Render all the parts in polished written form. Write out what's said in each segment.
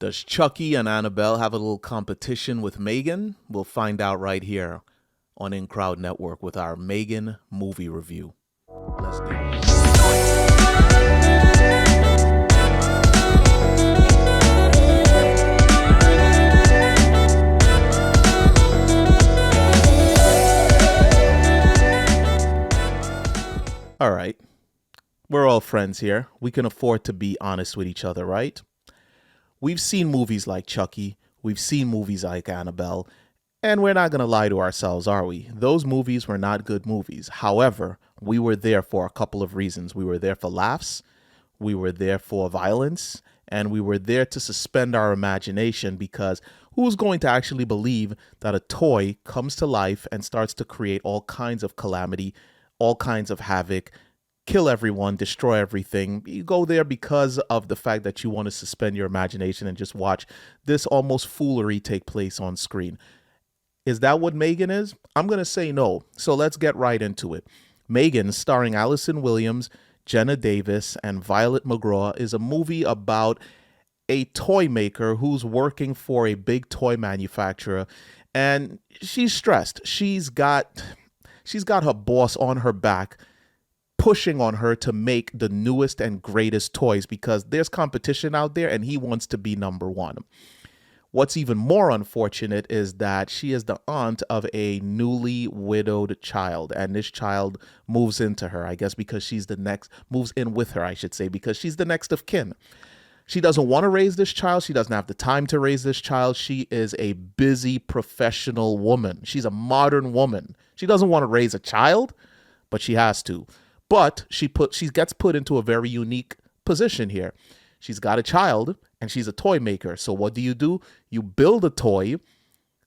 Does Chucky and Annabelle have a little competition with M3GAN? We'll find out right here on InCrowd Network with our M3GAN movie review. Let's do it. All right. We're all friends here. We can afford to be honest with each other, right? We've seen movies like Chucky. We've seen movies like Annabelle. And we're not going to lie to ourselves, are we? Those movies were not good movies. However, we were there for a couple of reasons. We were there for laughs. We were there for violence. And we were there to suspend our imagination, because who's going to actually believe that a toy comes to life and starts to create all kinds of calamity, all kinds of havoc, kill everyone, destroy everything? You go there because of the fact that you want to suspend your imagination and just watch this almost foolery take place on screen. Is that what M3GAN is? I'm going to say no. So let's get right into it. M3GAN, starring Allison Williams, Jenna Davis, and Violet McGraw, is a movie about a toy maker who's working for a big toy manufacturer, and she's stressed. She's got her boss on her back, pushing on her to make the newest and greatest toys because there's competition out there and he wants to be number one. What's even more unfortunate is that she is the aunt of a newly widowed child, and this child moves into her, I guess, because moves in with her, I should say, because she's the next of kin. She doesn't want to raise this child. She doesn't have the time to raise this child. She is a busy professional woman. She's a modern woman. She doesn't want to raise a child, but she has to. But she gets put into a very unique position here. She's got a child and she's a toy maker. So what do? You build a toy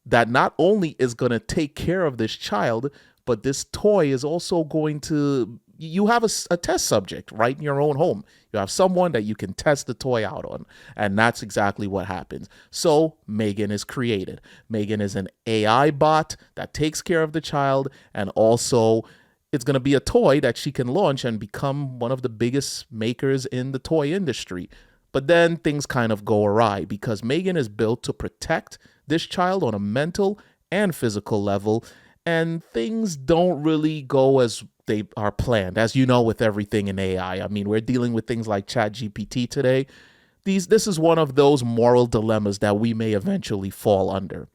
that not only is going to take care of this child, but this toy is also going to, you have a test subject right in your own home. You have someone that you can test the toy out on. And that's exactly what happens. So M3GAN is created. M3GAN is an AI bot that takes care of the child, and also it's going to be a toy that she can launch and become one of the biggest makers in the toy industry. But then things kind of go awry because M3GAN is built to protect this child on a mental and physical level, and things don't really go as they are planned. As you know, with everything in AI, I mean, we're dealing with things like ChatGPT today. This is one of those moral dilemmas that we may eventually fall under.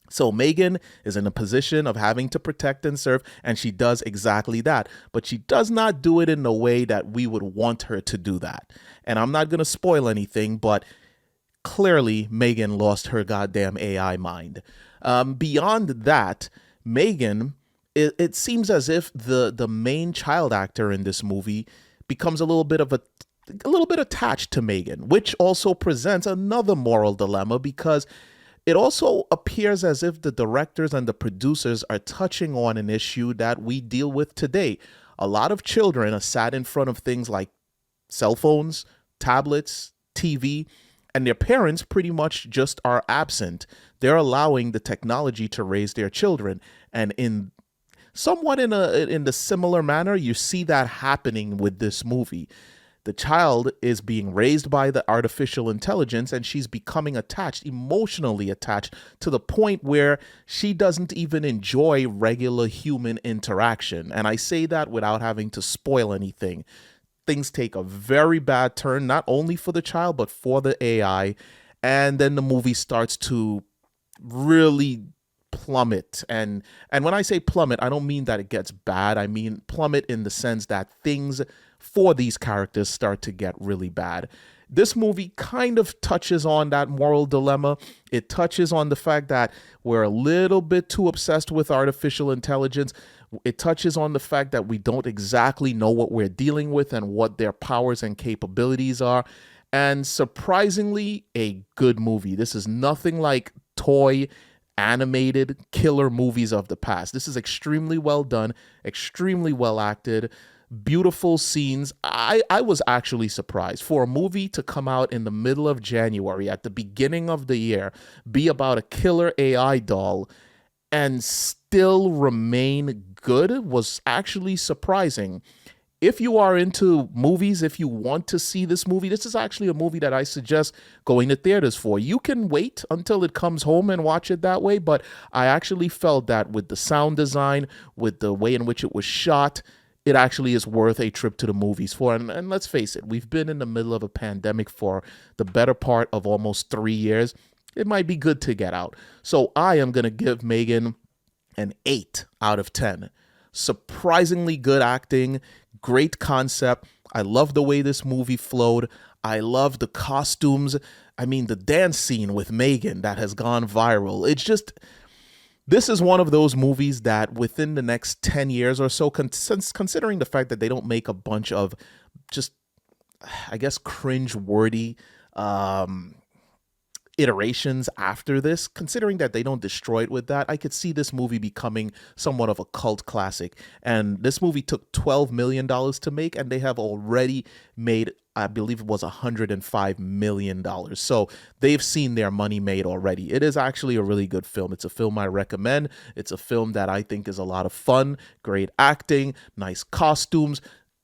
So M3GAN is in a position of having to protect and serve, and she does exactly that. But she does not do it in the way that we would want her to do that. And I'm not going to spoil anything, but clearly M3GAN lost her goddamn AI mind. Beyond that, M3GAN, it seems as if the main child actor in this movie becomes a little bit attached to M3GAN, which also presents another moral dilemma, because it also appears as if the directors and the producers are touching on an issue that we deal with today. A lot of children are sat in front of things like cell phones, tablets, TV, and their parents pretty much just are absent. They're allowing the technology to raise their children. And in the similar manner, you see that happening with this movie. The child is being raised by the artificial intelligence, and she's becoming emotionally attached, to the point where she doesn't even enjoy regular human interaction. And I say that without having to spoil anything. Things take a very bad turn, not only for the child, but for the AI. And then the movie starts to really plummet. And when I say plummet, I don't mean that it gets bad. I mean plummet in the sense that things for these characters start to get really bad. This movie kind of touches on that moral dilemma. It touches on the fact that we're a little bit too obsessed with artificial intelligence. It touches on the fact that we don't exactly know what we're dealing with and what their powers and capabilities are. And surprisingly, a good movie. This is nothing like toy animated killer movies of the past. This is extremely well done, extremely well acted. Beautiful scenes. I was actually surprised for a movie to come out in the middle of January, at the beginning of the year, be about a killer AI doll and still remain good was actually surprising. if you are into movies, if you want to see this movie, this is actually a movie that I suggest going to theaters for. You can wait until it comes home and watch it that way, but I actually felt that with the sound design, with the way in which it was shot, it actually is worth a trip to the movies for. And let's face it, we've been in the middle of a pandemic for the better part of almost 3 years. It might be good to get out. So I am going to give M3GAN an 8 out of 10. Surprisingly good acting, great concept. I love the way this movie flowed. I love the costumes. I mean, the dance scene with M3GAN that has gone viral. It's just, this is one of those movies that within the next 10 years or so, considering the fact that they don't make a bunch of just, I guess, cringe-worthy iterations after this, considering that they don't destroy it with that, I could see this movie becoming somewhat of a cult classic. And this movie took $12 million to make, and they have already made, I believe it was $105 million. So they've seen their money made already. It is actually a really good film. It's a film I recommend. It's a film that I think is a lot of fun, great acting, nice costumes,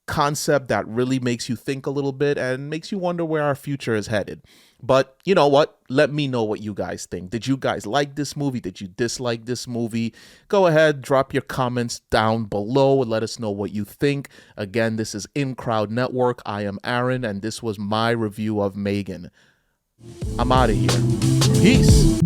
concept that really makes you think a little bit and makes you wonder where our future is headed. But you know what? Let me know what you guys think. Did you guys like this movie? Did you dislike this movie? Go ahead, drop your comments down below and let us know what you think. Again, this is InCrowd Network. I am Aaron, and this was my review of M3GAN. I'm out of here. Peace.